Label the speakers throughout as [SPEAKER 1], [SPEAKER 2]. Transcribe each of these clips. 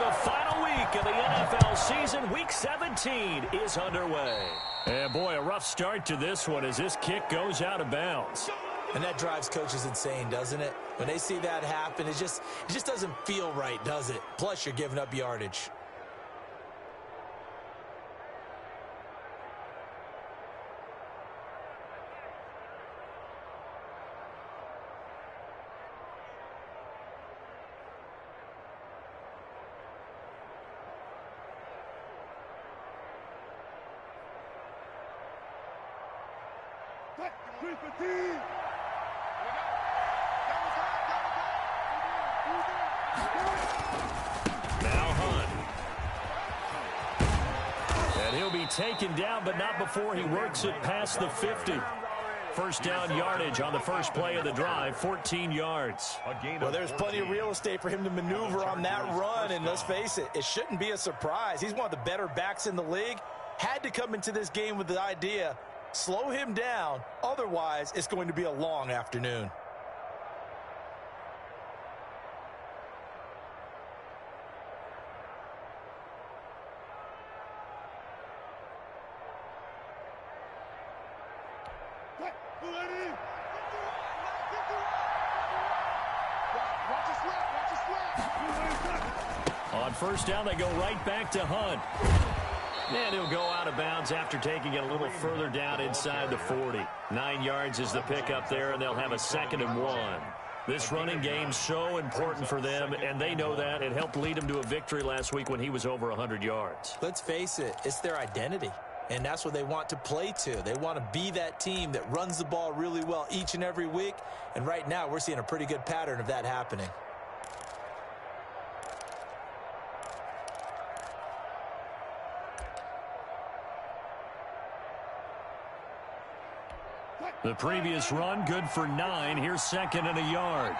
[SPEAKER 1] The final week of the NFL season, Week 17, is underway. And boy, a rough start to this one as this kick goes out of bounds.
[SPEAKER 2] And that drives coaches insane, doesn't it? When they see that happen, it just doesn't feel right, does it? Plus, you're giving up yardage.
[SPEAKER 1] Now Hunt. And he'll be taken down, but not before he works it past the 50. First down yardage on the first play of the drive, 14 yards.
[SPEAKER 2] Well, there's plenty of real estate for him to maneuver on that run, and let's face it, it shouldn't be a surprise. He's one of the better backs in the league. Had to come into this game with the idea, slow him down, otherwise it's going to be a long afternoon.
[SPEAKER 1] On first down, they go right back to Hunt. And he'll go out of bounds after taking it a little further down inside the 40. 9 yards is the pickup there, and they'll have a 2nd and 1. This running game's so important for them, and they know that. It helped lead them to a victory last week when he was over 100 yards.
[SPEAKER 2] Let's face it, it's their identity, and that's what they want to play to. They want to be that team that runs the ball really well each and every week, and right now we're seeing a pretty good pattern of that happening.
[SPEAKER 1] The previous run, good for 9. Here's 2nd and a yard.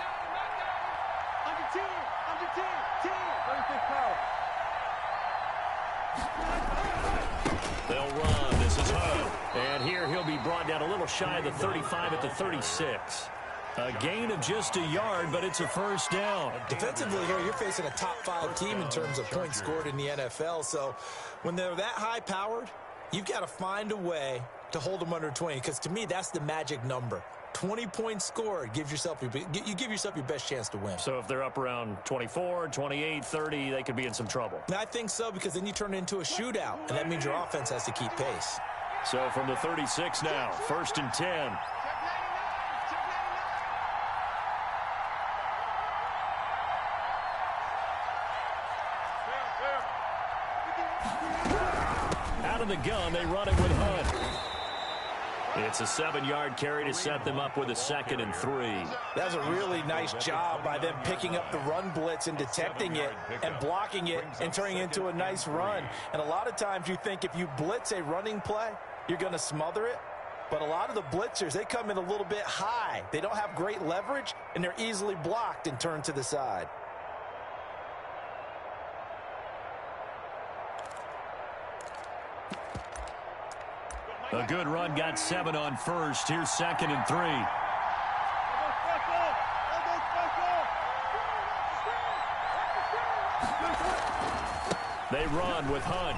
[SPEAKER 1] They'll run. This is Hunt. And here he'll be brought down a little shy of the 35 at the 36. A gain of just a yard, but it's a first down.
[SPEAKER 2] Defensively here, you're facing a top-5 team in terms of points scored in the NFL. So when they're that high-powered, you've got to find a way to hold them under 20, because to me, that's the magic number. 20 points scored gives yourself you give yourself your best chance to win.
[SPEAKER 1] So if they're up around 24, 28, 30, they could be in some trouble.
[SPEAKER 2] I think so, because then you turn it into a shootout, and that means your offense has to keep pace.
[SPEAKER 1] So from the 36 now, 1st and 10. Out of the gun, they run it with Hunt. It's a 7-yard carry to set them up with a 2nd and 3.
[SPEAKER 2] That's a really nice job by them picking up the run blitz and detecting it and blocking it and turning it into a nice run. And a lot of times you think if you blitz a running play, you're going to smother it. But a lot of the blitzers, they come in a little bit high. They don't have great leverage, and they're easily blocked and turned to the side.
[SPEAKER 1] A good run, got 7 on first. Here's 2nd and 3. They run with Hunt.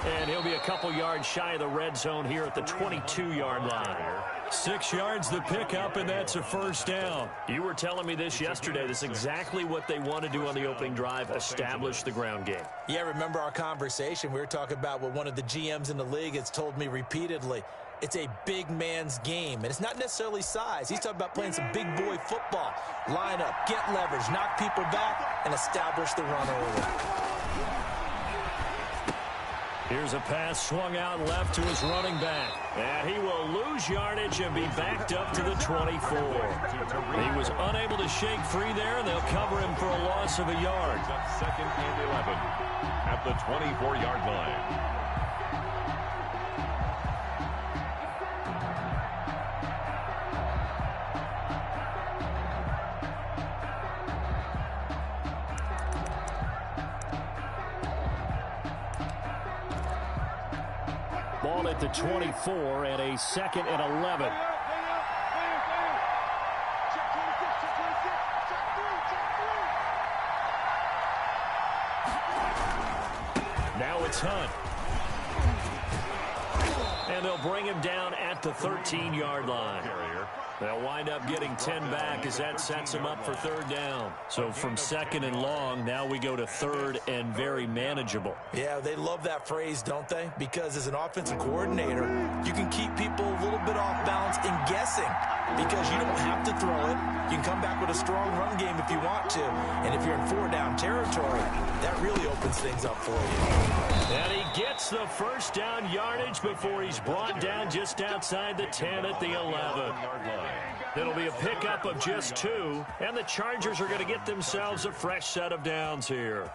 [SPEAKER 1] And he'll be a couple yards shy of the red zone here at the 22-yard line. 6 yards the pickup, and that's a first down. You were telling me this yesterday. This is exactly what they want to do on the opening drive, establish the ground game.
[SPEAKER 2] Yeah, remember our conversation? We were talking about what one of the GMs in the league has told me repeatedly. It's a big man's game, and it's not necessarily size. He's talking about playing some big boy football. Line up, get leverage, knock people back, and establish the run early.
[SPEAKER 1] Here's a pass swung out left to his running back. And he will lose yardage and be backed up to the 24. He was unable to shake free there, and they'll cover him for a loss of a yard.
[SPEAKER 3] 2nd and 11 at the 24-yard line.
[SPEAKER 1] Ball at the 24 and a 2nd and 11. is Hunt. And they'll bring him down at the 13-yard line. They'll wind up getting 10 back as that sets them up for third down. So from second and long, now we go to third and very manageable.
[SPEAKER 2] Yeah, they love that phrase, don't they? Because as an offensive coordinator, you can keep people a little bit off balance and guessing because you don't have to throw it. You can come back with a strong run game if you want to. And if you're in four-down territory, that really opens things up for you.
[SPEAKER 1] And he gets the first down yardage before he's brought down just outside the 10 at the 11. It'll be a pickup of just 2, and the Chargers are going to get themselves a fresh set of downs here.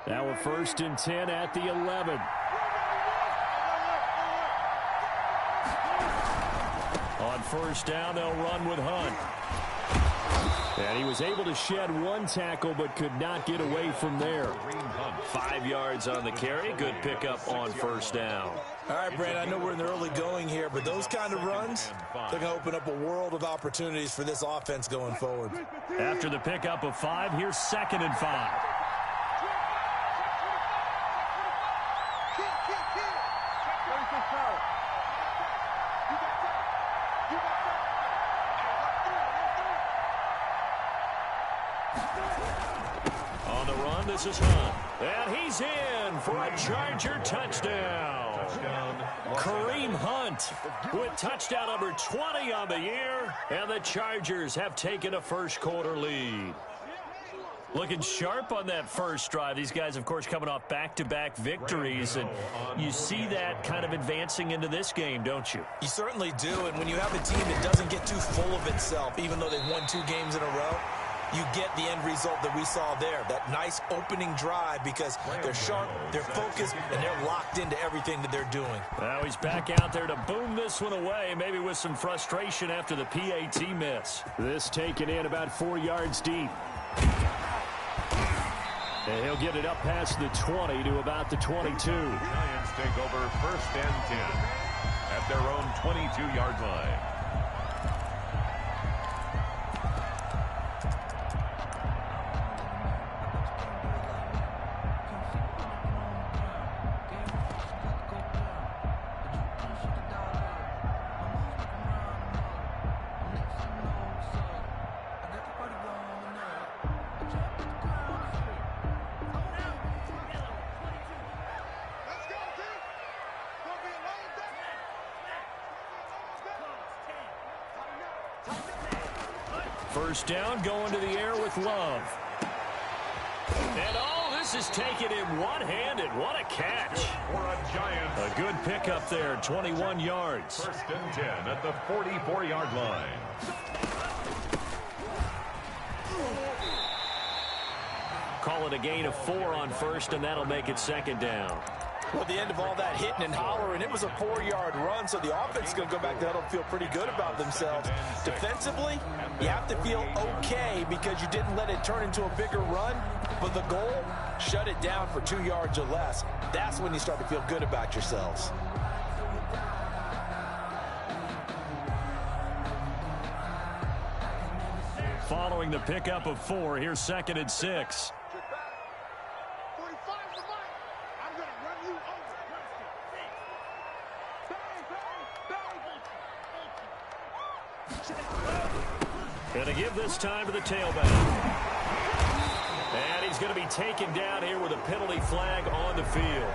[SPEAKER 1] Now we're 1st and 10 at the 11. On first down, they'll run with Hunt. And he was able to shed 1 tackle but could not get away from there. 5 yards on the carry. Good pickup on first down.
[SPEAKER 2] All right, Brandon, I know we're in the early going here, but those kind of runs, they're going to open up a world of opportunities for this offense going forward.
[SPEAKER 1] After the pickup of 5, here's 2nd and 5. On the run, this is Hunt. And he's in for a Charger touchdown. Kareem Hunt with touchdown number 20 on the year. And the Chargers have taken a first-quarter lead. Looking sharp on that first drive. These guys, of course, coming off back-to-back victories. And you see that kind of advancing into this game, don't you?
[SPEAKER 2] You certainly do. And when you have a team that doesn't get too full of itself, even though they've won 2 games in a row, you get the end result that we saw there. That nice opening drive because they're sharp, they're focused, and they're locked into everything that they're doing.
[SPEAKER 1] Now he's back out there to boom this one away, maybe with some frustration after the PAT miss. This taken in about 4 yards deep. And he'll get it up past the 20 to about the 22.
[SPEAKER 3] Giants take over 1st and 10 at their own 22-yard line.
[SPEAKER 1] First down, going to the air with Love. And this is taken in one-handed. What a catch.
[SPEAKER 3] For a Giants.
[SPEAKER 1] A good pickup there, 21 yards.
[SPEAKER 3] 1st and 10 at the 44-yard line.
[SPEAKER 1] Call it a gain of 4 on first, and that'll make it 2nd down.
[SPEAKER 2] Well, at the end of all that hitting and hollering, it was a 4-yard run, so the offense is going to go back to huddle and feel pretty good about themselves. Defensively, you have to feel okay because you didn't let it turn into a bigger run, but the goal, shut it down for 2 yards or less. That's when you start to feel good about yourselves.
[SPEAKER 1] Following the pickup of 4, here's 2nd and 6. And to give this time to the tailback. And he's going to be taken down here with a penalty flag on the field.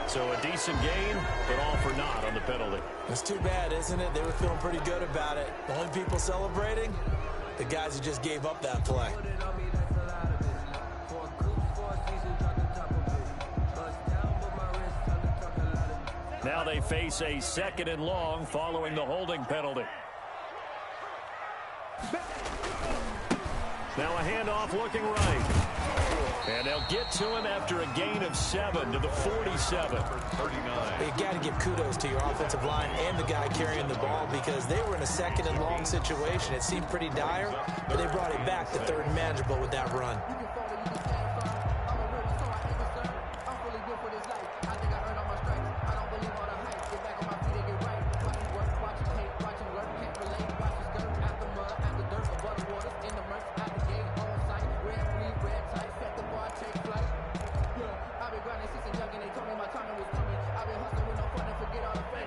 [SPEAKER 1] So a decent gain, but all for naught on the penalty.
[SPEAKER 2] It's too bad, isn't it? They were feeling pretty good about it. The only people celebrating, the guys who just gave up that play.
[SPEAKER 1] Now they face a 2nd and long following the holding penalty. Now a handoff looking right. And they'll get to him after a gain of 7 to the 47.
[SPEAKER 3] 39.
[SPEAKER 2] You got to give kudos to your offensive line and the guy carrying the ball because they were in a second and long situation. It seemed pretty dire, but they brought it back to third and manageable with that run.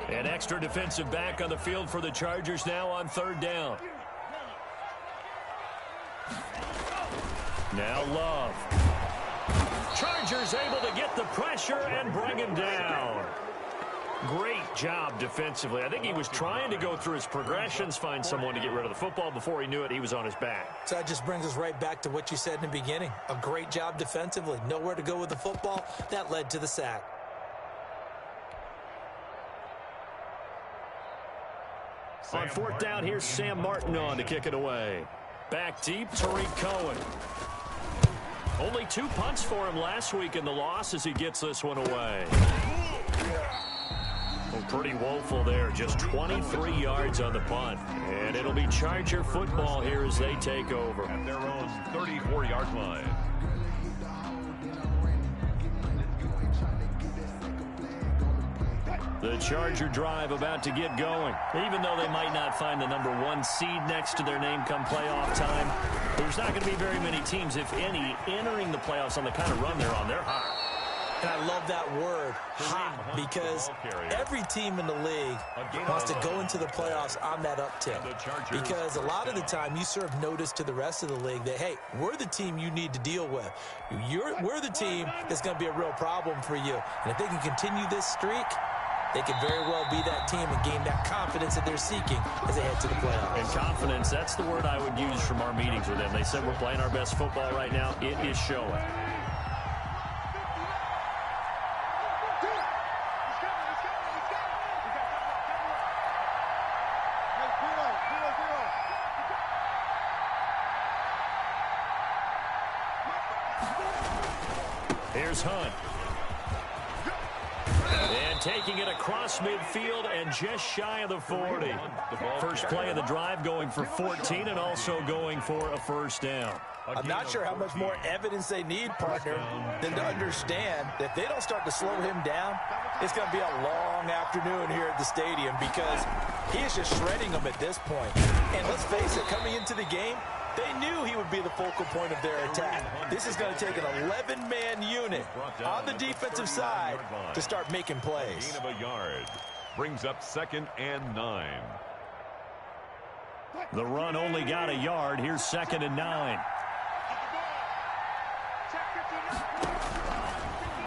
[SPEAKER 1] An extra defensive back on the field for the Chargers now on third down. Now Love. Chargers able to get the pressure and bring him down. Great job defensively. I think he was trying to go through his progressions, find someone to get rid of the football. Before he knew it, he was on his back.
[SPEAKER 2] So that just brings us right back to what you said in the beginning. A great job defensively. Nowhere to go with the football. That led to the sack.
[SPEAKER 1] On fourth down, here's Sam Martin on to kick it away. Back deep, Tariq Cohen. Only 2 punts for him last week in the loss as he gets this one away. Well, pretty woeful there. Just 23 yards on the punt. And it'll be Charger football here as they take over.
[SPEAKER 3] At their own 34-yard line.
[SPEAKER 1] The Charger drive about to get going. Even though they might not find the #1 seed next to their name come playoff time, there's not going to be very many teams, if any, entering the playoffs on the kind of run they're on. They're hot.
[SPEAKER 2] And I love that word, hot, because every team in the league wants to go into the playoffs on that uptick. Because a lot of the time you serve notice to the rest of the league that, hey, we're the team you need to deal with. We're the team that's going to be a real problem for you. And if they can continue this streak, they could very well be that team and gain that confidence that they're seeking as they head to the playoffs.
[SPEAKER 1] And confidence, that's the word I would use from our meetings with them. They said we're playing our best football right now. It is showing. Here's Hunt. And taking it across midfield and just shy of the 40. First play of the drive going for 14 and also going for a first down.
[SPEAKER 2] I'm not sure how much more evidence they need, partner, than to understand that if they don't start to slow him down, it's going to be a long afternoon here at the stadium because he is just shredding them at this point. And let's face it, coming into the game, they knew he would be the focal point of their attack. This is going to take an 11-man unit on the defensive side to start making plays.
[SPEAKER 3] Gain of a yard. Brings up 2nd and 9.
[SPEAKER 1] The run only got a yard. Here's 2nd and 9.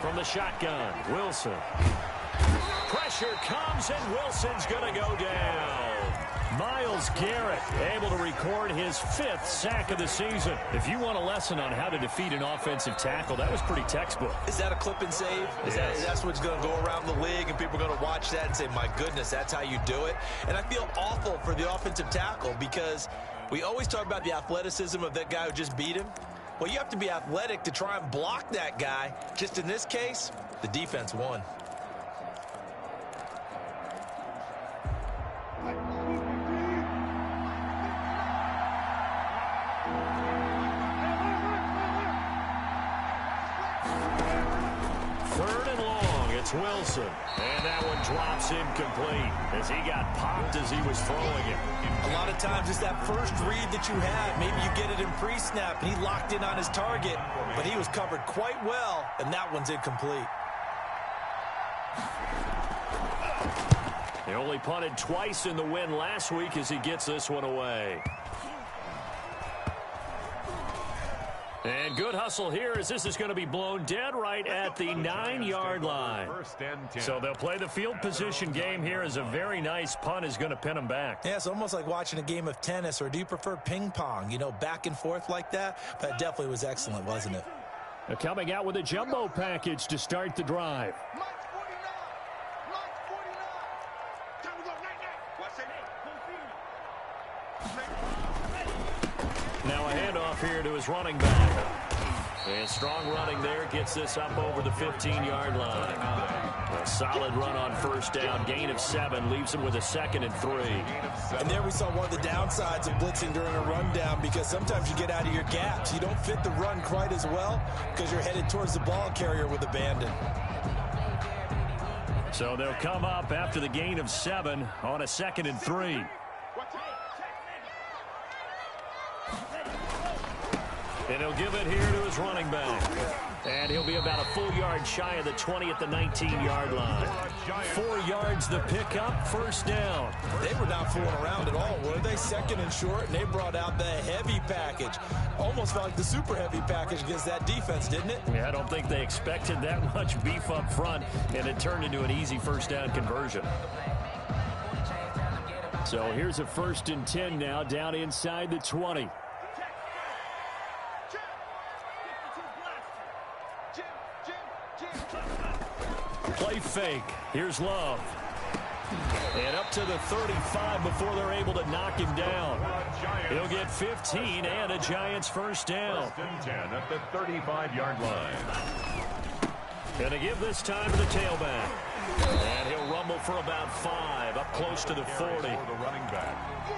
[SPEAKER 1] From the shotgun, Wilson. Pressure comes, and Wilson's going to go down. Myles Garrett able to record his 5th sack of the season. If you want a lesson on how to defeat an offensive tackle, that was pretty textbook.
[SPEAKER 2] Is that a clip and save? That's what's going to go around the league, and people are going to watch that and say, my goodness, that's how you do it? And I feel awful for the offensive tackle because we always talk about the athleticism of that guy who just beat him. Well, you have to be athletic to try and block that guy. Just in this case, the defense won.
[SPEAKER 1] Wilson, and that one drops incomplete as he got popped as he was throwing it.
[SPEAKER 2] A lot of times it's that first read that you have. Maybe you get it in pre-snap, and he locked in on his target, but he was covered quite well, and that one's incomplete.
[SPEAKER 1] He only punted twice in the win last week as he gets this one away. And good hustle here as this is going to be blown dead right at the 9-yard line. So they'll play the field position game here as a very nice punt is going to pin them back.
[SPEAKER 2] Yeah, it's almost like watching a game of tennis, or do you prefer ping pong? You know, back and forth like that? But it definitely was excellent, wasn't it?
[SPEAKER 1] They're coming out with a jumbo package to start the drive. Now a handoff here to his running back. And strong running there gets this up over the 15-yard line. A solid run on first down. Gain of 7 leaves him with a 2nd and 3.
[SPEAKER 2] And there we saw one of the downsides of blitzing during a rundown, because sometimes you get out of your gaps. You don't fit the run quite as well because you're headed towards the ball carrier with abandon.
[SPEAKER 1] So they'll come up after the gain of 7 on a 2nd and 3. And he'll give it here to his running back. And he'll be about a full yard shy of the 20 at the 19-yard line. 4 yards the pickup, first down.
[SPEAKER 2] They were not fooling around at all, were they? 2nd and short, and they brought out the heavy package. Almost felt like the super heavy package against that defense, didn't it?
[SPEAKER 1] Yeah, I don't think they expected that much beef up front, and it turned into an easy first down conversion. So here's a 1st and 10 now, down inside the 20. Play fake. Here's Love. And up to the 35 before they're able to knock him down. He'll get 15 and a Giants first down.
[SPEAKER 3] 1st and 10 at the 35-yard line.
[SPEAKER 1] Gonna give this time to the tailback. And he'll rumble for about 5, up close to the 40.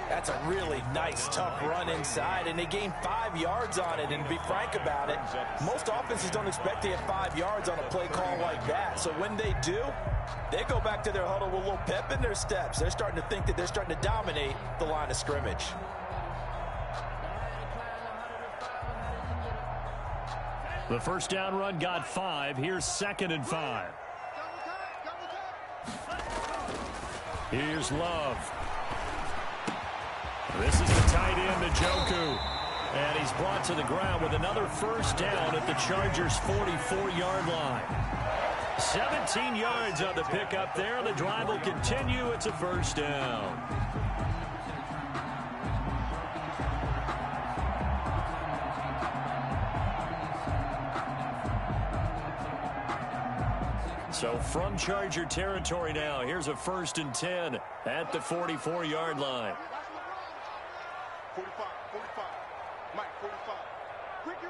[SPEAKER 2] That's a really nice, tough run inside, and they gained 5 yards on it. And to be frank about it, most offenses don't expect to get 5 yards on a play call like that. So when they do, they go back to their huddle with a little pep in their steps. They're starting to think that they're starting to dominate the line of scrimmage.
[SPEAKER 1] The first down run got 5. Here's 2nd and 5. Here's Love. This is the tight end, Njoku. And he's brought to the ground with another first down at the Chargers' 44-yard line. 17 yards on the pickup there. The drive will continue. It's a first down. So from Charger territory now, here's a 1st and 10 at the 44-yard line.
[SPEAKER 4] 45, Mike, 45. Ricky.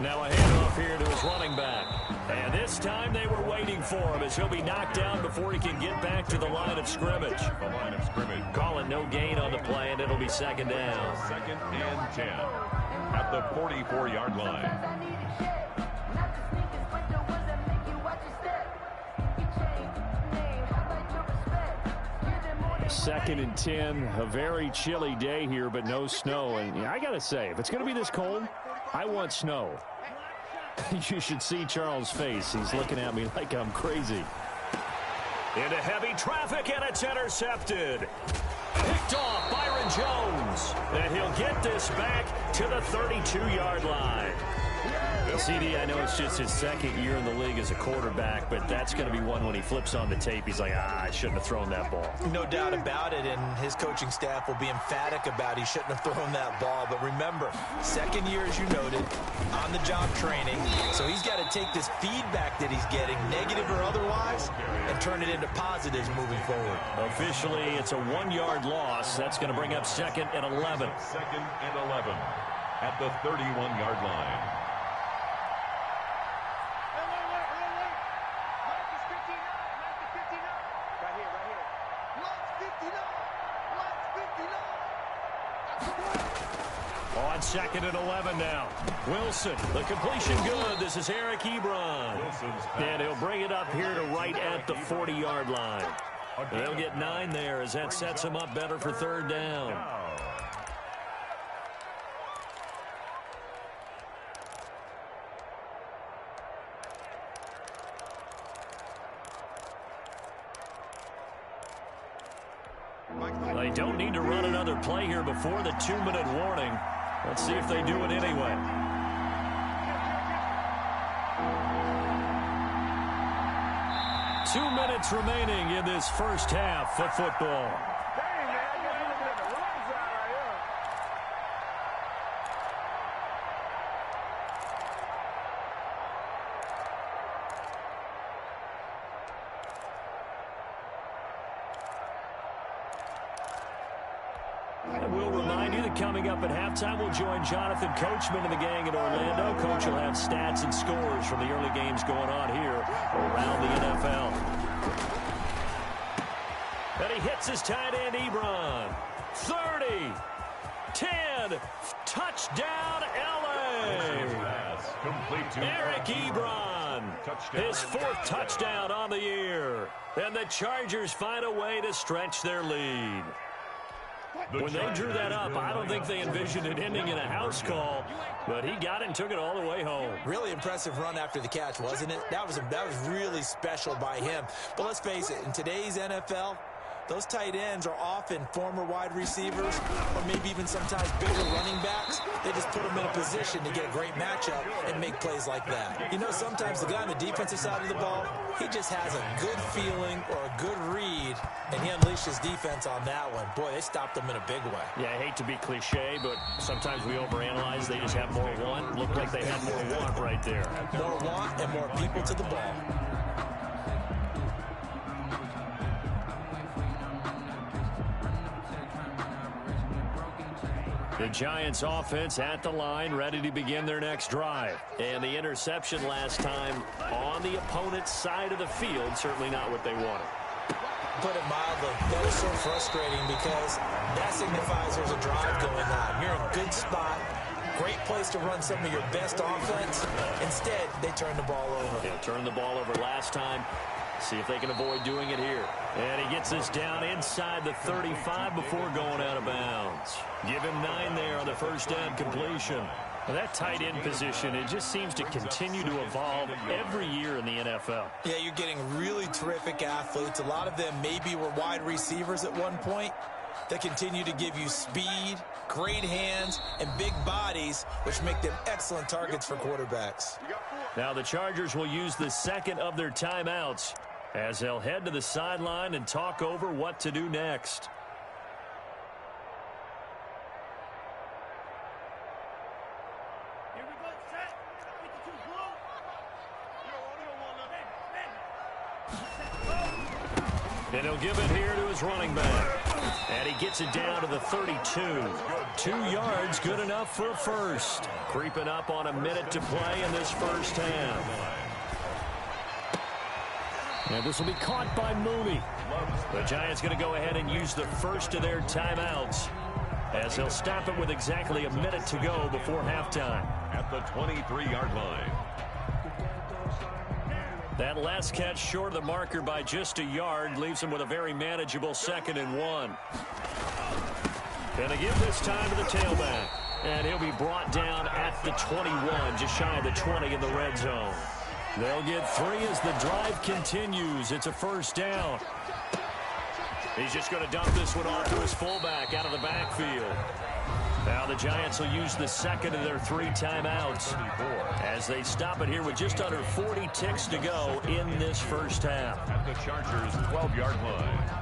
[SPEAKER 1] Now a handoff here to his running back. And this time they were waiting for him as he'll be knocked down before he can get back to the line of scrimmage.
[SPEAKER 3] The line of scrimmage.
[SPEAKER 1] Calling no gain on the play, and it'll be 2nd down.
[SPEAKER 3] 2nd and 10 at the 44-yard line.
[SPEAKER 1] 2nd and 10, a very chilly day here, but no snow. And yeah, I got to say, if it's going to be this cold, I want snow. You should see Charles' face. He's looking at me like I'm crazy. Into heavy traffic, and it's intercepted. Picked off Byron Jones. And he'll get this back to the 32-yard line. CD, I know it's just his 2nd year in the league as a quarterback, but that's going to be one when he flips on the tape. He's like, I shouldn't have thrown that ball.
[SPEAKER 2] No doubt about it, and his coaching staff will be emphatic about he shouldn't have thrown that ball. But remember, 2nd year, as you noted, on-the-job training. So he's got to take this feedback that he's getting, negative or otherwise, and turn it into positives moving forward.
[SPEAKER 1] Officially, it's a 1-yard loss. That's going to bring up 2nd and 11.
[SPEAKER 3] 2nd and 11 at the 31-yard line.
[SPEAKER 1] On 2nd and 11 now. Wilson, the completion good. This is Eric Ebron. And he'll bring it up here to right at the 40-yard line. They'll get 9 there as that sets him up better for 3rd down. They don't need to run another play here before the 2-minute warning. Let's see if they do it anyway. Two minutes remaining in this first half of football. And we'll remind you that coming up at halftime, we'll join Jonathan Coachman and the gang in Orlando. Coach will have stats and scores from the early games going on here around the NFL. And he hits his tight end, Ebron. 30, 10, touchdown, L.A. Eric Ebron, his 4th touchdown on the year. And the Chargers find a way to stretch their lead. When they drew that up, I don't think they envisioned it ending in a house call, but he got it and took it all the way home.
[SPEAKER 2] Really impressive run after the catch, wasn't it? That was really special by him. But let's face it, in today's NFL, those tight ends are often former wide receivers or maybe even sometimes bigger running backs. They just put them in a position to get a great matchup and make plays like that. You know, sometimes the guy on the defensive side of the ball, he just has a good feeling or a good read, and he unleashed his defense on that one. Boy, they stopped them in a big way.
[SPEAKER 1] Yeah, I hate to be cliche, but sometimes we overanalyze. They just have more want. Looked like they had more want right there.
[SPEAKER 2] More want and more people to the ball.
[SPEAKER 1] The Giants offense at the line, ready to begin their next drive. And the interception last time on the opponent's side of the field, certainly not what they wanted.
[SPEAKER 2] Put it mildly, that is so frustrating because that signifies there's a drive going on. You're in a good spot, great place to run some of your best offense. Instead, they turn the ball over.
[SPEAKER 1] They turned the ball over last time. See if they can avoid doing it here. And he gets this down inside the 35 before going out of bounds. Give him 9 there on the first down completion. Well, that tight end position, it just seems to continue to evolve every year in the NFL.
[SPEAKER 2] Yeah, you're getting really terrific athletes. A lot of them maybe were wide receivers at one point. They continue to give you speed, great hands, and big bodies, which make them excellent targets for quarterbacks.
[SPEAKER 1] Now the Chargers will use the second of their timeouts as they'll head to the sideline and talk over what to do next. And he'll give it here to his running back. And he gets it down to the 32. 2 yards, good enough for a first. Creeping up on a minute to play in this first half. And this will be caught by Mooney. The Giants going to go ahead and use the first of their timeouts as they'll stop it with exactly a minute to go before halftime.
[SPEAKER 3] At the 23-yard line.
[SPEAKER 1] That last catch short of the marker by just a yard leaves him with a very manageable 2nd and 1. Gonna give this time to the tailback. And he'll be brought down at the 21, just shy of the 20 in the red zone. They'll get 3 as the drive continues. It's a first down. He's just going to dump this one off to his fullback out of the backfield. Now the Giants will use the second of their 3 timeouts as they stop it here with just under 40 ticks to go in this first half.
[SPEAKER 3] At the Chargers' 12-yard line.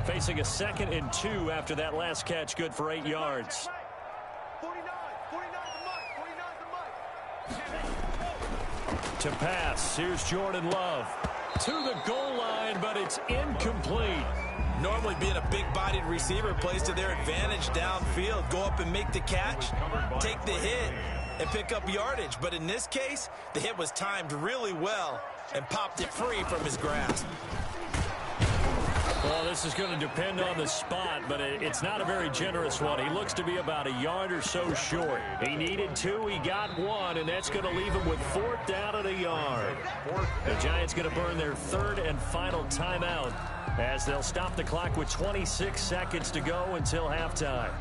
[SPEAKER 1] Facing a 2nd and 2 after that last catch, good for 8 yards.
[SPEAKER 4] 49
[SPEAKER 1] To pass, here's Jordan Love. To the goal line, but it's incomplete.
[SPEAKER 2] Normally being a big-bodied receiver plays to their advantage downfield. Go up and make the catch, take the hit, and pick up yardage. But in this case, the hit was timed really well and popped it free from his grasp.
[SPEAKER 1] Well, this is going to depend on the spot, but it's not a very generous one. He looks to be about a yard or so short. He needed 2, he got 1, and that's going to leave him with 4th down at a yard. The Giants going to burn their 3rd and final timeout as they'll stop the clock with 26 seconds to go until halftime.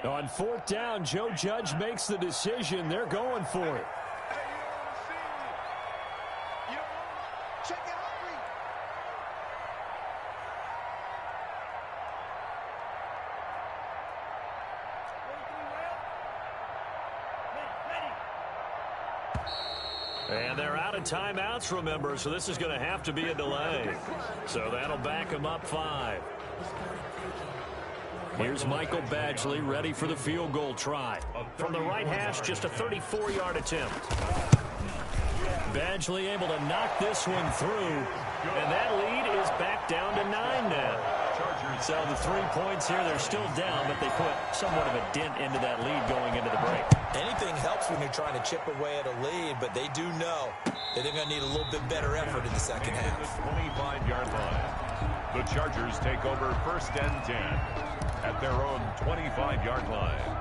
[SPEAKER 1] On 4th down, Joe Judge makes the decision. They're going for it. And they're out of timeouts, remember, so this is going to have to be a delay. So that'll back them up 5. Here's Michael Badgley ready for the field goal try. From the right hash, just a 34-yard attempt. Badgley able to knock this one through, and that lead is back down to 9 now. So the 3 points here, they're still down, but they put somewhat of a dent into that lead going into the break.
[SPEAKER 2] Anything helps when you're trying to chip away at a lead, but they do know that they're going to need a little bit better effort in the second half.
[SPEAKER 3] 25-yard line. The Chargers take over 1st and 10 at their own 25-yard line.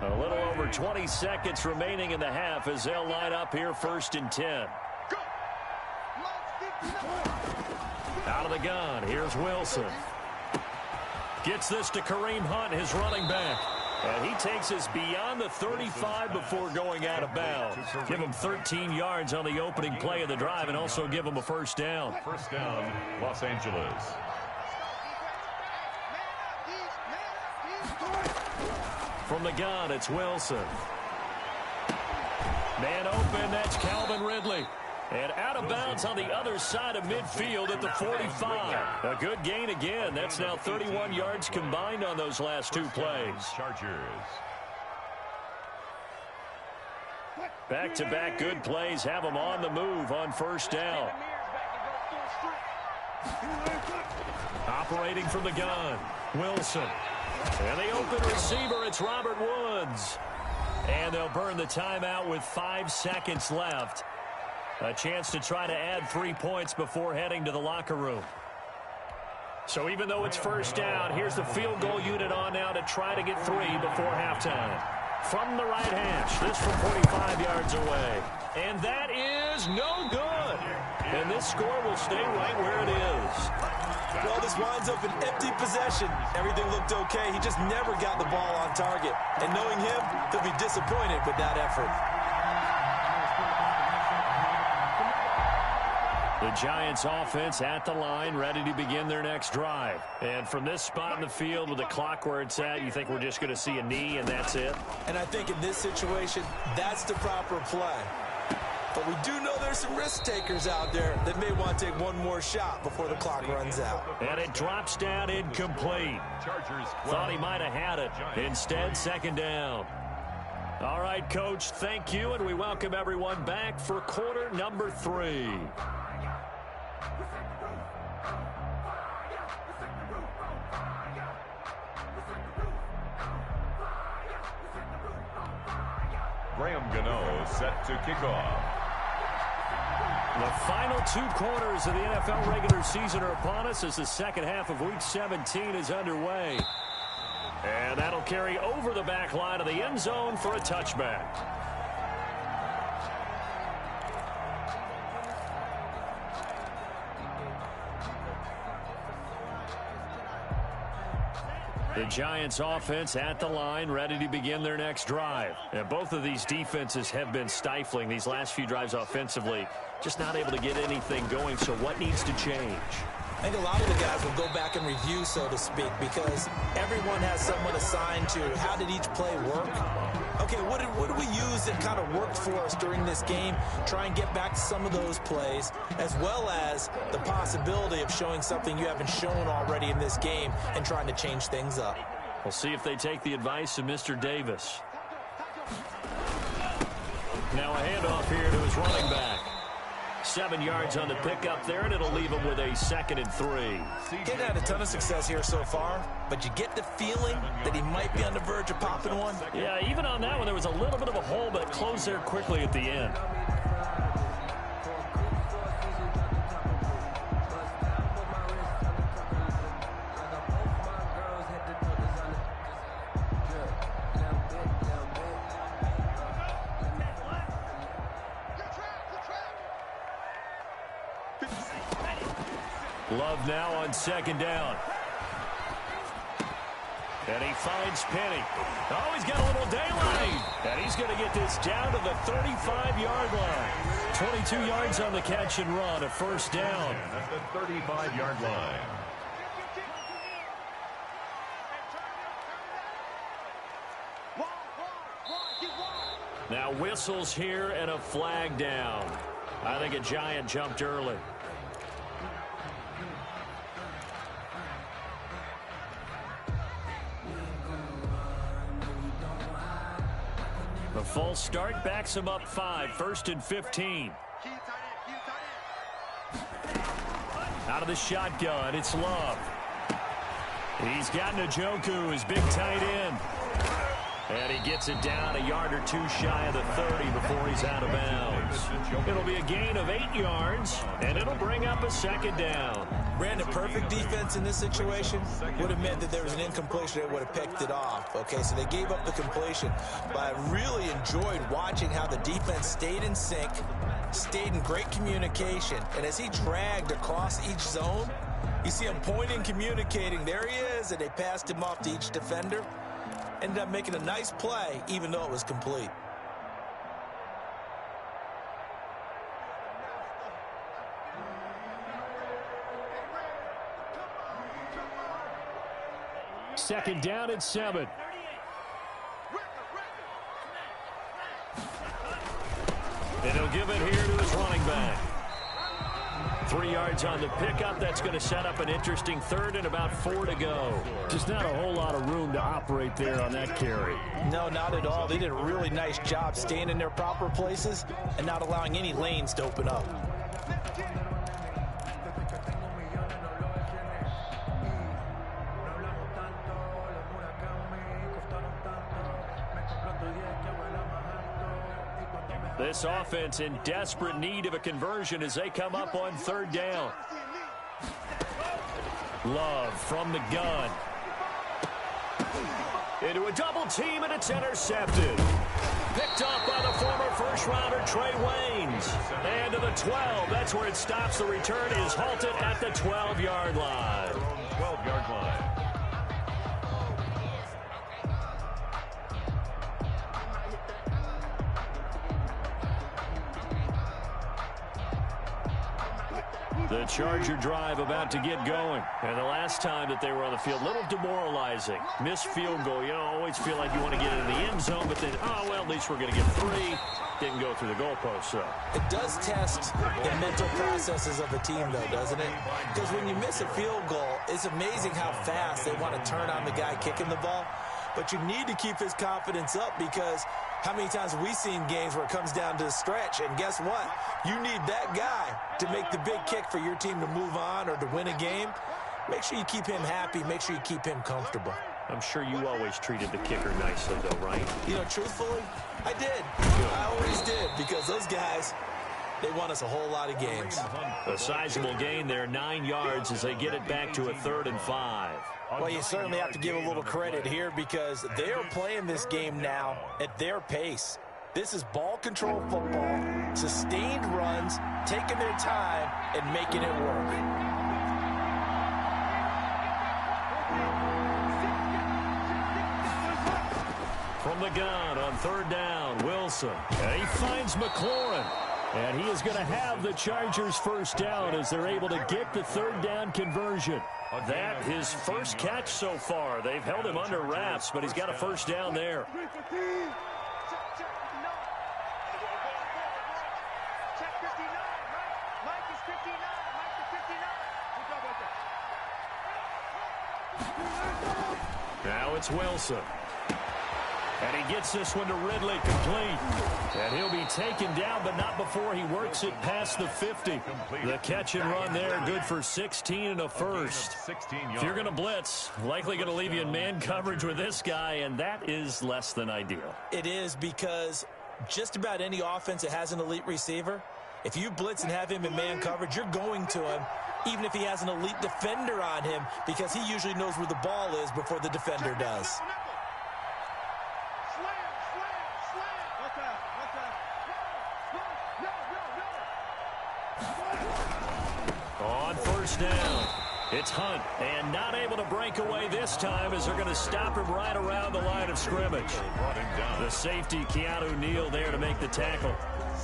[SPEAKER 1] A little over 20 seconds remaining in the half as they'll line up here 1st and 10. Out of the gun, here's Wilson. Gets this to Kareem Hunt, his running back. And he takes us beyond the 35 before going out of bounds. Give him 13 yards on the opening play of the drive and also give him a 1st down.
[SPEAKER 3] 1st down, Los Angeles.
[SPEAKER 1] From the gun, it's Wilson. Man open, that's Calvin Ridley. And out of bounds on the other side of midfield at the 45. A good gain again. That's now 31 yards combined on those last 2 plays.
[SPEAKER 3] Chargers.
[SPEAKER 1] Back-to-back good plays have them on the move on 1st down. Operating from the gun, Wilson. And the open receiver, it's Robert Woods. And they'll burn the timeout with 5 seconds left. A chance to try to add 3 points before heading to the locker room. So even though it's 1st down, here's the field goal unit on now to try to get 3 before halftime. From the right hash, this from 45 yards away. And that is no good. And this score will stay right where it is.
[SPEAKER 2] Well, this winds up an empty possession. Everything looked okay. He just never got the ball on target. And knowing him, he'll be disappointed with that effort.
[SPEAKER 1] The Giants offense at the line, ready to begin their next drive. And from this spot in the field with the clock where it's at, you think we're just going to see a knee and that's it?
[SPEAKER 2] And I think in this situation, that's the proper play. But we do know there's some risk takers out there that may want to take one more shot before the clock runs out.
[SPEAKER 1] And it drops down incomplete.
[SPEAKER 3] Chargers
[SPEAKER 1] Thought he might have had it. Instead, 2nd down. All right, Coach, thank you, and we welcome everyone back for quarter number 3.
[SPEAKER 3] Graham Gano set to kick off.
[SPEAKER 1] The final 2 quarters of the NFL regular season are upon us as the second half of Week 17 is underway. And that'll carry over the back line of the end zone for a touchback. The Giants offense at the line, ready to begin their next drive. And both of these defenses have been stifling these last few drives offensively. Just not able to get anything going, so what needs to change?
[SPEAKER 2] I think a lot of the guys will go back and review, so to speak, because everyone has someone assigned to how did each play work. Okay, what did we use that kind of worked for us during this game? Try and get back to some of those plays, as well as the possibility of showing something you haven't shown already in this game and trying to change things up.
[SPEAKER 1] We'll see if they take the advice of Mr. Davis. Now a handoff here to his running back. 7 yards on the pickup there, and it'll leave him with a 2nd and 3.
[SPEAKER 2] He had a ton of success here so far, but you get the feeling that he might be on the verge of popping one.
[SPEAKER 1] Yeah, even on that one, there was a little bit of a hole, but it closed there quickly at the end. Love now on 2nd down. And he finds Penny. Oh, he's got a little daylight. And he's going to get this down to the 35-yard line. 22 yards on the catch and run, a 1st down.
[SPEAKER 3] At the 35-yard line.
[SPEAKER 1] whistles here and a flag down. I think a Giant jumped early. The false start backs him up 5, 1st and 15. Out of the shotgun, it's Love. He's got Njoku, his big tight end. And he gets it down a yard or two shy of the 30 before he's out of bounds. It'll be a gain of 8 yards, and it'll bring up a 2nd down.
[SPEAKER 2] Brandon, perfect defense in this situation would have meant that there was an incompletion that would have picked it off. Okay, so they gave up the completion. But I really enjoyed watching how the defense stayed in sync, stayed in great communication. And as he dragged across each zone, you see him pointing, communicating. There he is, and they passed him off to each defender. Ended up making a nice play, even though it was complete.
[SPEAKER 1] Second down at 7. And he'll give it here to his running back. 3 yards on the pickup. That's going to set up an interesting 3rd and about 4 to go. Just not a whole lot of room to operate there on that carry.
[SPEAKER 2] No, not at all. They did a really nice job staying in their proper places and not allowing any lanes to open up.
[SPEAKER 1] This offense in desperate need of a conversion as they come up on 3rd down. Love from the gun. Into a double team, and it's intercepted. Picked up by the former first-rounder Trey Waynes. And to the 12. That's where it stops. The return is halted at the 12-yard line.
[SPEAKER 3] 12-yard line.
[SPEAKER 1] The Charger drive about to get going. And the last time that they were on the field, a little demoralizing. Missed field goal. You always feel like you want to get into the end zone, but then, oh, well, at least we're going to get 3. Didn't go through the goalpost, so.
[SPEAKER 2] It does test the mental processes of a team, though, doesn't it? Because when you miss a field goal, it's amazing how fast they want to turn on the guy kicking the ball. But you need to keep his confidence up, because how many times have we seen games where it comes down to the stretch, and guess what? You need that guy to make the big kick for your team to move on or to win a game. Make sure you keep him happy. Make sure you keep him comfortable.
[SPEAKER 1] I'm sure you always treated the kicker nicely, though, right?
[SPEAKER 2] You know, truthfully, I did. I always did, because those guys, they won us a whole lot of games.
[SPEAKER 1] A sizable gain there, 9 yards as they get it back to a 3rd and 5.
[SPEAKER 2] Well, you certainly have to give a little credit here, because they are playing this game now at their pace. This is ball control football, sustained runs, taking their time, and making it work.
[SPEAKER 1] From the gun on 3rd down, Wilson. And he finds McLaurin. And he is going to have the Chargers' first down as they're able to get the 3rd down conversion. That his first catch so far. They've held him under wraps, but he's got a first down there. Now it's Wilson. And he gets this one to Ridley complete. And he'll be taken down, but not before he works it past the 50. The catch and run there, good for 16 and a first. If you're going to blitz, likely going to leave you in man coverage with this guy, and that is less than ideal.
[SPEAKER 2] It is, because just about any offense that has an elite receiver, if you blitz and have him in man coverage, you're going to him, even if he has an elite defender on him, because he usually knows where the ball is before the defender does.
[SPEAKER 1] On 1st down, it's Hunt, and not able to break away this time as they're going to stop him right around the line of scrimmage. The safety, Keanu Neal, there to make the tackle.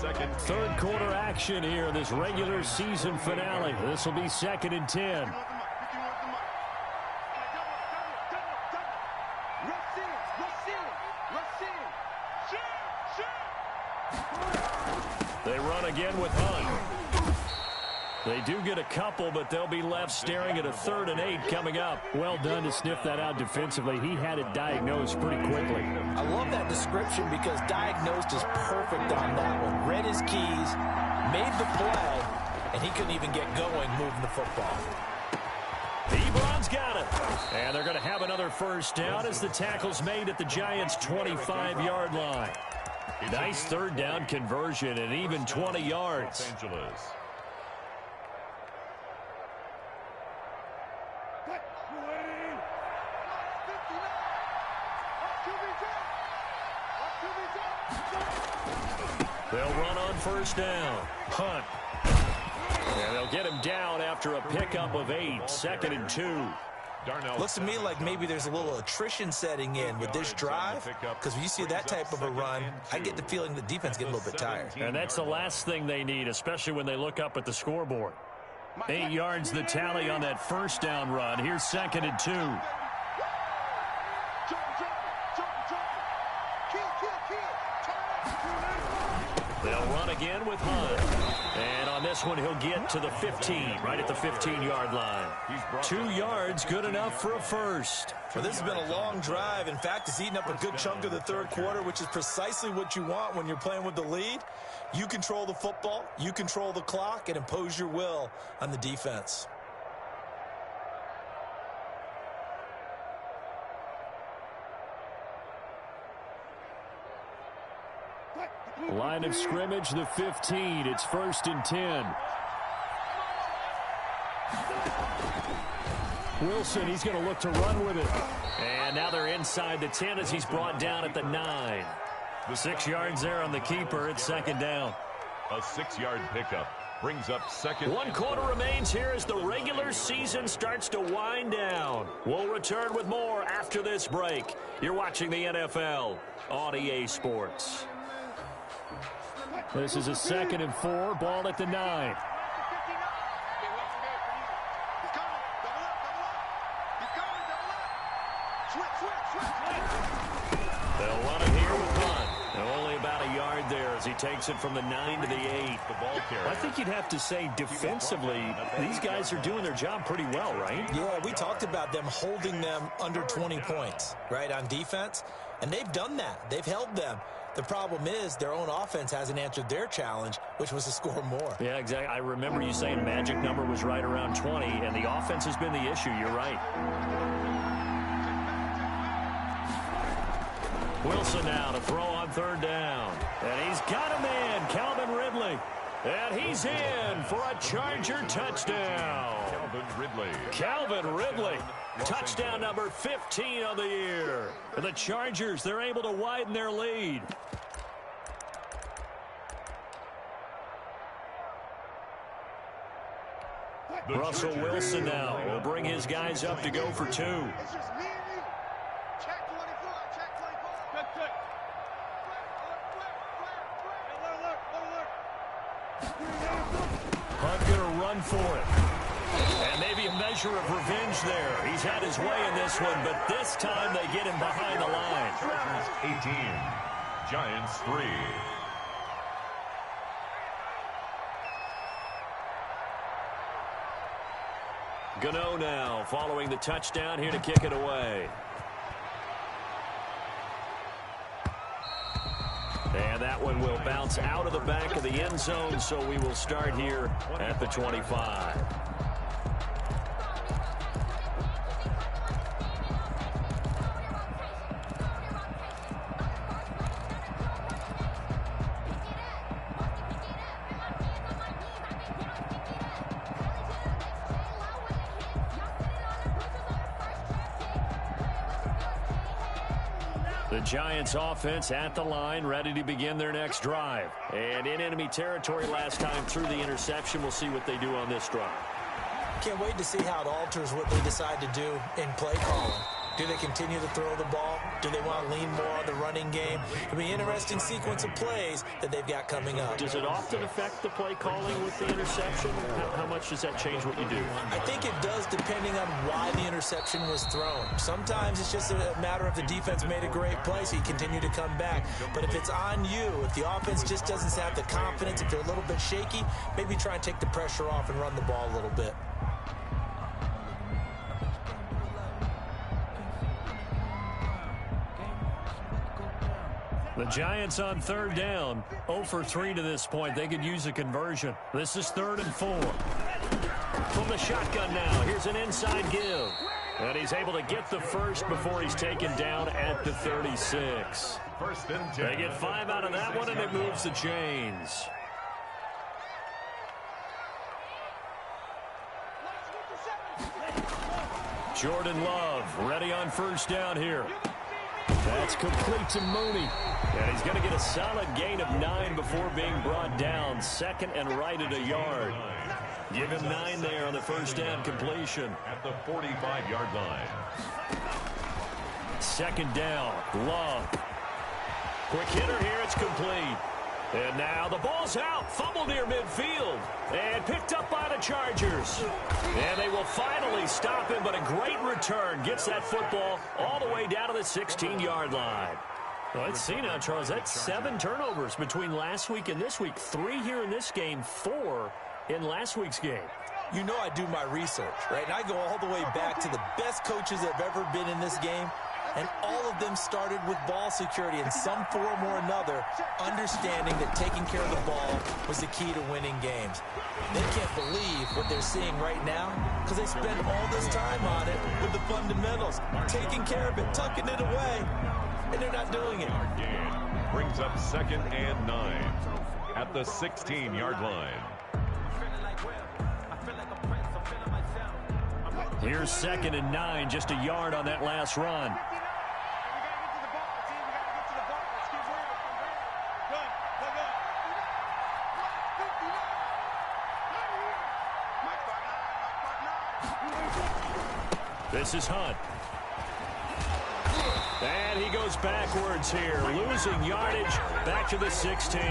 [SPEAKER 1] 3rd quarter action here, this regular season finale. This will be 2nd and 10. They run again with Hunt. They do get a couple, but they'll be left staring at a 3rd and 8 coming up.
[SPEAKER 5] Well done to sniff that out defensively. He had it diagnosed pretty quickly.
[SPEAKER 2] I love that description because diagnosed is perfect on that one. Read his keys, made the play, and he couldn't even get going moving the football.
[SPEAKER 1] Ebron's got it. And they're going to have another first down as the tackle's made at the Giants' 25-yard line. Nice 3rd down conversion and even 20 yards.
[SPEAKER 3] Los Angeles.
[SPEAKER 1] They'll run on first down. Hunt. And they'll get him down after a pickup of 8. 2nd and 2.
[SPEAKER 2] Looks to me like maybe there's a little attrition setting in with this drive, because when you see that type of a run, I get the feeling the defense gets a little bit tired.
[SPEAKER 1] And that's the last thing they need, especially when they look up at the scoreboard. 8 yards the tally on that first down run. Here's 2nd and 2. They'll run again with Hunt. And on this one, he'll get to the 15, right at the 15-yard line. 2 yards, good enough for a first.
[SPEAKER 2] Well, this has been a long drive. In fact, it's eaten up a good chunk of the 3rd quarter, which is precisely what you want when you're playing with the lead. You control the football, you control the clock, and impose your will on the defense.
[SPEAKER 5] Line of scrimmage, the 15. It's 1st and 10. Wilson, he's going to look to run with it.
[SPEAKER 1] And now they're inside the 10 as he's brought down at the 9. 6 yards there on the keeper. It's 2nd down.
[SPEAKER 3] A 6-yard pickup brings up 2nd.
[SPEAKER 1] 1 quarter remains here as the regular season starts to wind down. We'll return with more after this break. You're watching the NFL on EA Sports.
[SPEAKER 5] This is a 2nd and 4. Ball at the 9.
[SPEAKER 1] They'll run it here with Hunt. And only about a yard there as he takes it from the 9 to the 8.
[SPEAKER 3] The ball carrier.
[SPEAKER 1] I think you'd have to say defensively, these guys are doing their job pretty well, right?
[SPEAKER 2] Yeah, we talked about them holding them under 20 points, right, on defense. And they've done that. They've held them. The problem is their own offense hasn't answered their challenge, which was to score more.
[SPEAKER 1] Yeah, exactly. I remember you saying magic number was right around 20, and the offense has been the issue. You're right. Wilson now to throw on 3rd down. And he's got a man, Calvin Ridley. And he's in for a Charger touchdown. Calvin Ridley. Touchdown number 15 of the year. For the Chargers, they're able to widen their lead. Russell Wilson now will bring his guys up to go for 2.
[SPEAKER 4] It's just me and you. Check 24. Check 24. Check.
[SPEAKER 1] Hunt gonna run for it. And maybe a measure of revenge there. He's had his way in this one, but this time they get him behind the line.
[SPEAKER 3] 18. Giants 3.
[SPEAKER 1] Gano now following the touchdown here to kick it away. And that one will bounce out of the back of the end zone, so we will start here at the 25. The Giants offense at the line, ready to begin their next drive. And in enemy territory last time through the interception. We'll see what they do on this drive.
[SPEAKER 2] Can't wait to see how it alters what they decide to do in play calling. Do they continue to throw the ball? Do they want to lean more on the running game? It'll be an interesting sequence of plays that they've got coming up.
[SPEAKER 1] Does it often affect the play calling with the interception? How much does that change what you do?
[SPEAKER 2] I think it does, depending on why the interception was thrown. Sometimes it's just a matter of the defense made a great play, so you continue to come back. But if it's on you, if the offense just doesn't have the confidence, if they're a little bit shaky, maybe try and take the pressure off and run the ball a little bit.
[SPEAKER 5] The Giants on third down, 0 for 3 to this point. They could use a conversion. This is 3rd and 4.
[SPEAKER 1] From the shotgun now, here's an inside give. And he's able to get the first before he's taken down at the 36.
[SPEAKER 3] First and 10.
[SPEAKER 1] They get 5 out of that one, and it moves the chains.
[SPEAKER 5] Jordan Love ready on first down here. That's complete to Mooney.
[SPEAKER 1] And he's going to get a solid gain of 9 before being brought down. 2nd and right at a yard. Give him 9 there on the first down completion.
[SPEAKER 3] At the 45-yard line.
[SPEAKER 5] 2nd down, Love.
[SPEAKER 1] Quick hitter here, it's complete. And now the ball's out. Fumble near midfield. And picked up by the Chargers. And they will finally stop him, but a great return. Gets that football all the way down to the 16-yard line.
[SPEAKER 5] Well, let's see now, Charles. That's 7 turnovers between last week and this week. 3 here in this game, 4 in last week's game.
[SPEAKER 2] You know I do my research, right? And I go all the way back to the best coaches that have ever been in this game. And all of them started with ball security in some form or another, understanding that taking care of the ball was the key to winning games. They can't believe what they're seeing right now because they spent all this time on it with the fundamentals, taking care of it, tucking it away, and they're not doing it.
[SPEAKER 3] Brings up 2nd and 9 at the 16-yard line.
[SPEAKER 5] Here's 2nd and 9, just a yard on that last run. This is Hunt. And he goes backwards here, losing yardage back to the 16.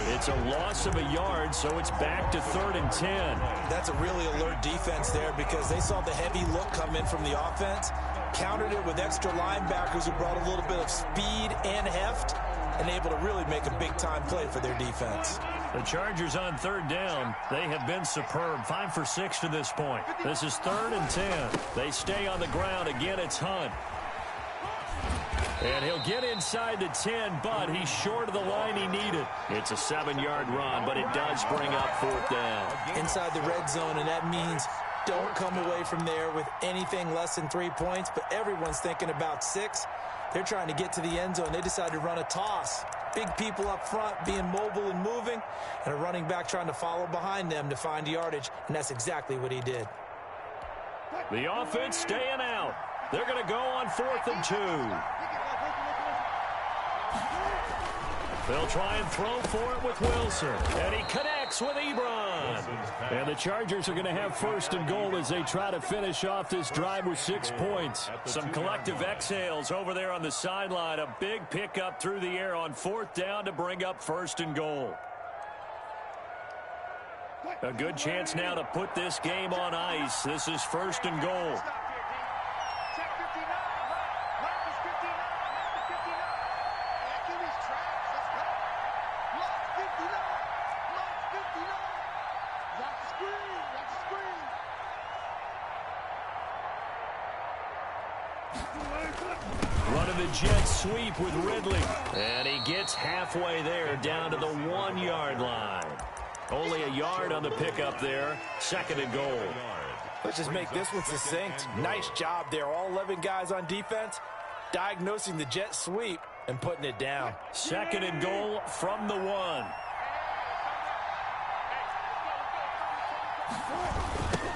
[SPEAKER 5] It's a loss of a yard, so it's back to 3rd and 10.
[SPEAKER 2] That's a really alert defense there because they saw the heavy look come in from the offense, countered it with extra linebackers who brought a little bit of speed and heft, and able to really make a big-time play for their defense.
[SPEAKER 5] The Chargers on 3rd down. They have been superb. 5 for 6 to this point. This is 3rd and 10. They stay on the ground. Again, it's Hunt. And he'll get inside the 10, but he's short of the line he needed.
[SPEAKER 1] It's a 7-yard run, but it does bring up 4th down.
[SPEAKER 2] Inside the red zone, and that means don't come away from there with anything less than 3 points, but everyone's thinking about 6. They're trying to get to the end zone. They decide to run a toss. Big people up front being mobile and moving, and a running back trying to follow behind them to find yardage, and that's exactly what he did.
[SPEAKER 1] The offense staying out. They're going to go on 4th and 2. They'll try and throw for it with Wilson. And he connects with Ebron.
[SPEAKER 5] And the Chargers are going to have 1st and goal as they try to finish off this drive with 6 points.
[SPEAKER 1] Some collective exhales over there on the sideline. A big pickup through the air on 4th down to bring up 1st and goal. A good chance now to put this game on ice. This is 1st and goal.
[SPEAKER 5] Running the jet sweep with Ridley.
[SPEAKER 1] And he gets halfway there down to the 1-yard line. Only a yard on the pickup there. 2nd and goal.
[SPEAKER 2] Let's just make this one succinct. Nice job there. All 11 guys on defense diagnosing the jet sweep and putting it down.
[SPEAKER 1] 2nd and goal from the 1.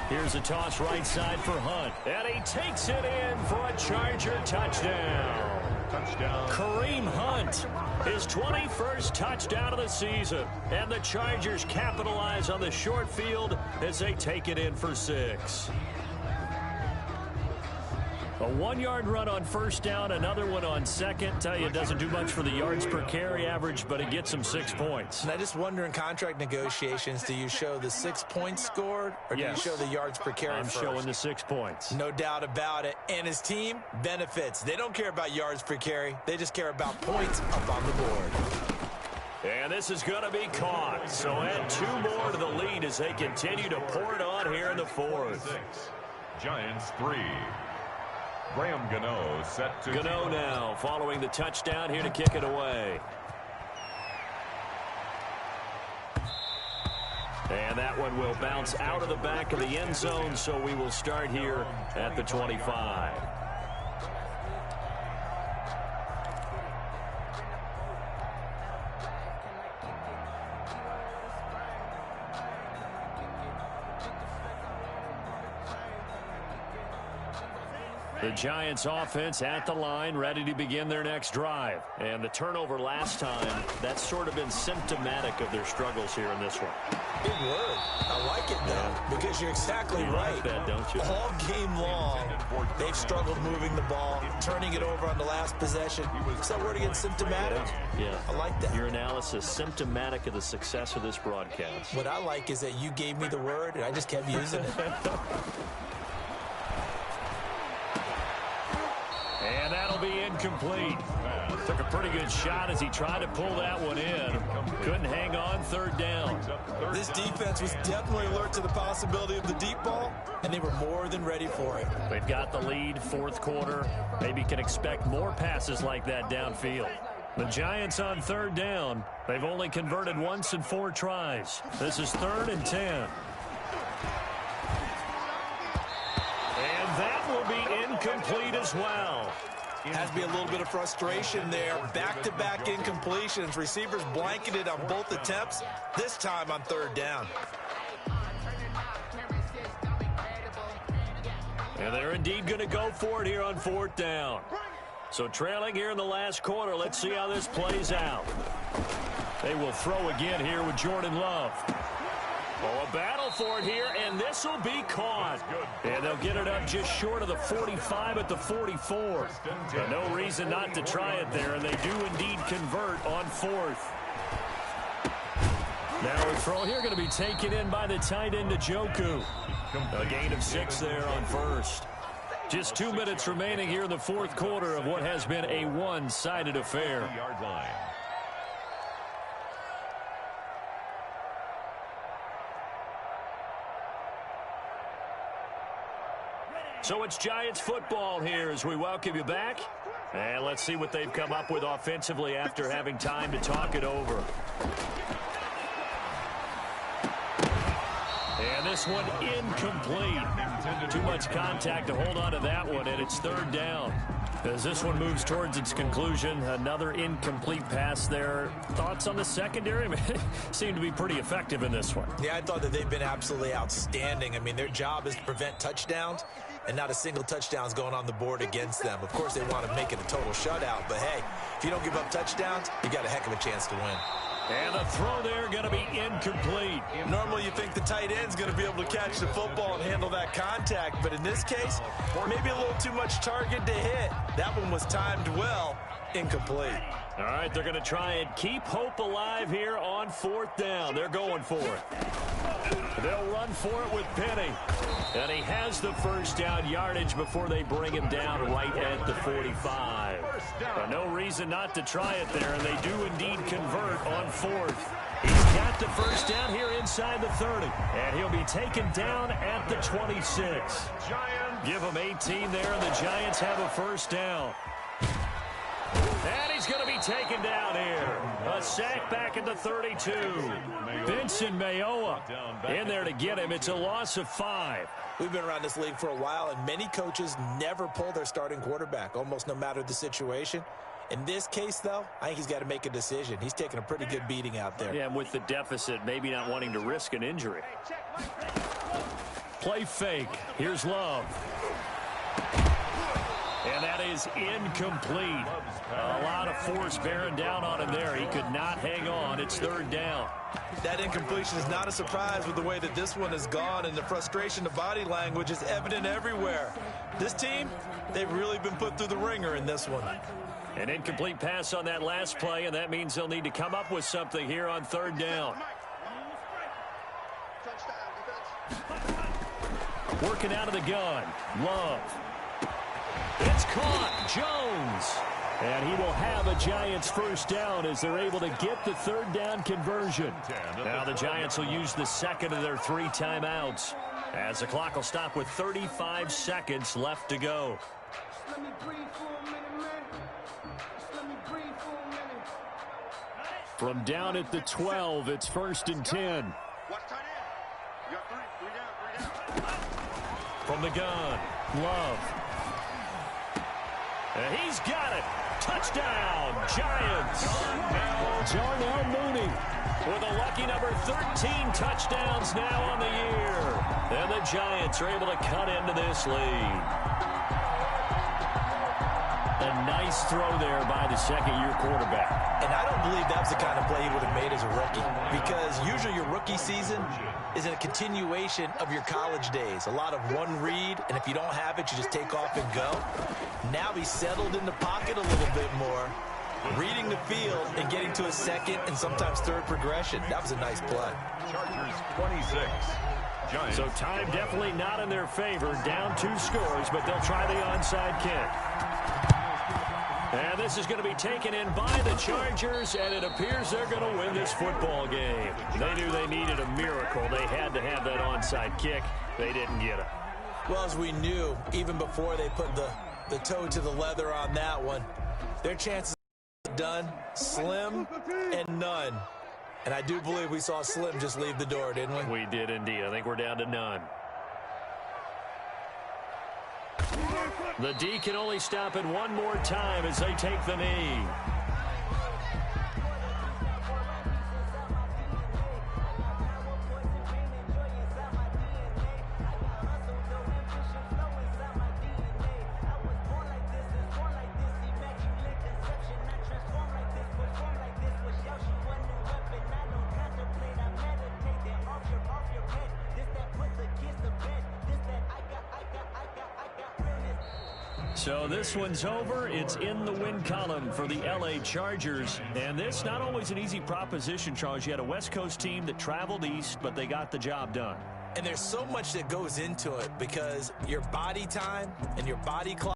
[SPEAKER 5] Here's a toss right side for Hunt.
[SPEAKER 1] And he takes it in for a Charger touchdown. Kareem Hunt, his 21st touchdown of the season. And the Chargers capitalize on the short field as they take it in for 6.
[SPEAKER 5] A 1-yard run on first down, another one on second. Tell you, it doesn't do much for the yards per carry average, but it gets them 6 points.
[SPEAKER 2] And I just wonder in contract negotiations, do you show the 6 points scored or do you show the yards per carry
[SPEAKER 5] I'm showing the 6 points.
[SPEAKER 2] No doubt about it. And his team benefits. They don't care about yards per carry. They just care about points up on the board.
[SPEAKER 5] And this is going to be caught. So add 2 more to the lead as they continue to pour it on here in the fourth.
[SPEAKER 3] Giants 3. Graham Gano set to
[SPEAKER 5] Gano now following the touchdown here to kick it away. And that one will bounce out of the back of the end zone, so we will start here at the 25. The Giants offense at the line, ready to begin their next drive. And the turnover last time, that's sort of been symptomatic of their struggles here in this one.
[SPEAKER 2] Big word. I like it, though, because you're exactly right.
[SPEAKER 5] Like that, don't you?
[SPEAKER 2] All game long, they've struggled moving the ball, turning it over on the last possession. Is that word again, symptomatic?
[SPEAKER 5] Yeah.
[SPEAKER 2] I like that.
[SPEAKER 5] Your analysis, symptomatic of the success of this broadcast.
[SPEAKER 2] What I like is that you gave me the word, and I just kept using it.
[SPEAKER 5] And that'll be incomplete. Took a pretty good shot as he tried to pull that one in. Couldn't hang on third down.
[SPEAKER 2] This defense was definitely alert to the possibility of the deep ball, and they were more than ready for it.
[SPEAKER 5] They've got the lead, fourth quarter. Maybe can expect more passes like that downfield. The Giants on third down. They've only converted once in 4 tries. This is 3rd and 10. And that will be incomplete as well.
[SPEAKER 2] Has to be a little bit of frustration there. Back-to-back incompletions. Receivers blanketed on both attempts, this time on third down.
[SPEAKER 5] And they're indeed going to go for it here on 4th down. So trailing here in the last quarter, let's see how this plays out. They will throw again here with Jordan Love. Oh, a battle for it here, and this will be caught. And they'll get it up just short of the 45 at the 44. But no reason not to try it there, and they do indeed convert on 4th. Now a throw here going to be taken in by the tight end Njoku. A gain of 6 there on 1st. Just 2 minutes remaining here in the 4th quarter of what has been a one-sided affair.
[SPEAKER 3] Yard line.
[SPEAKER 5] So it's Giants football here as we welcome you back. And let's see what they've come up with offensively after having time to talk it over. And this one incomplete. Too much contact to hold on to that one, and it's 3rd down. As this one moves towards its conclusion, another incomplete pass there. Thoughts on the secondary? Seem to be pretty effective in this one.
[SPEAKER 2] Yeah, I thought that they've been absolutely outstanding. I mean, their job is to prevent touchdowns, and not a single touchdown's going on the board against them. Of course, they want to make it a total shutout, but hey, if you don't give up touchdowns, you got a heck of a chance to win.
[SPEAKER 5] And the throw there going to be incomplete.
[SPEAKER 2] Normally you think the tight end's going to be able to catch the football and handle that contact, but in this case, maybe a little too much target to hit. That one was timed well. Incomplete.
[SPEAKER 5] All right, they're going to try and keep hope alive here on 4th down. They're going for it. They'll run for it with Penny. And he has the first down yardage before they bring him down right at the 45. But no reason not to try it there, and they do indeed convert on 4th. He's got the first down here inside the 30. And he'll be taken down at the 26. Give him 18 there, and the Giants have a first down. And he's going to be taken down here. A sack back at the 32. Vincent Mayowa in there to get him. It's a loss of 5.
[SPEAKER 2] We've been around this league for a while, and many coaches never pull their starting quarterback, almost no matter the situation. In this case, though, I think he's got to make a decision. He's taking a pretty good beating out there.
[SPEAKER 5] Yeah, and with the deficit, maybe not wanting to risk an injury. Play fake. Here's Love. And that is incomplete. A lot of force bearing down on him there. He could not hang on. It's third down.
[SPEAKER 2] That incompletion is not a surprise with the way that this one has gone, and the frustration, the body language is evident everywhere. This team, they've really been put through the ringer in this one.
[SPEAKER 5] An incomplete pass on that last play, and that means they'll need to come up with something here on third down. Working out of the gun. Love. It's caught. Jones. And he will have a Giants first down as they're able to get the third down conversion. Now the Giants will use the second of their 3 timeouts as the clock will stop with 35 seconds left to go. From down at the 12, it's 1st and 10. From the gun, Love. And he's got it. Touchdown, Giants. Darnell Mooney with a lucky number 13 touchdowns now on the year. And the Giants are able to cut into this lead. A nice throw there by the second-year quarterback.
[SPEAKER 2] And I don't believe that was the kind of play he would have made as a rookie, because usually your rookie season is a continuation of your college days. A lot of one read, and if you don't have it, you just take off and go. Now he's settled in the pocket a little bit more, reading the field and getting to a second and sometimes third progression. That was a nice play.
[SPEAKER 3] Chargers 26. Giants.
[SPEAKER 5] So time definitely not in their favor. Down 2 scores, but they'll try the onside kick. And this is going to be taken in by the Chargers, and it appears they're going to win this football game. They knew they needed a miracle. They had to have that onside kick. They didn't get it.
[SPEAKER 2] Well, as we knew, even before they put the toe to the leather on that one, their chances are done, slim and none. And I do believe we saw Slim just leave the door, didn't we?
[SPEAKER 5] We did indeed. I think we're down to none. The D can only stop it one more time as they take the knee. So this one's over. It's in the win column for the L.A. Chargers. And this not always an easy proposition, Charles. You had a West Coast team that traveled east, but they got the job done.
[SPEAKER 2] And there's so much that goes into it because your body time and your body clock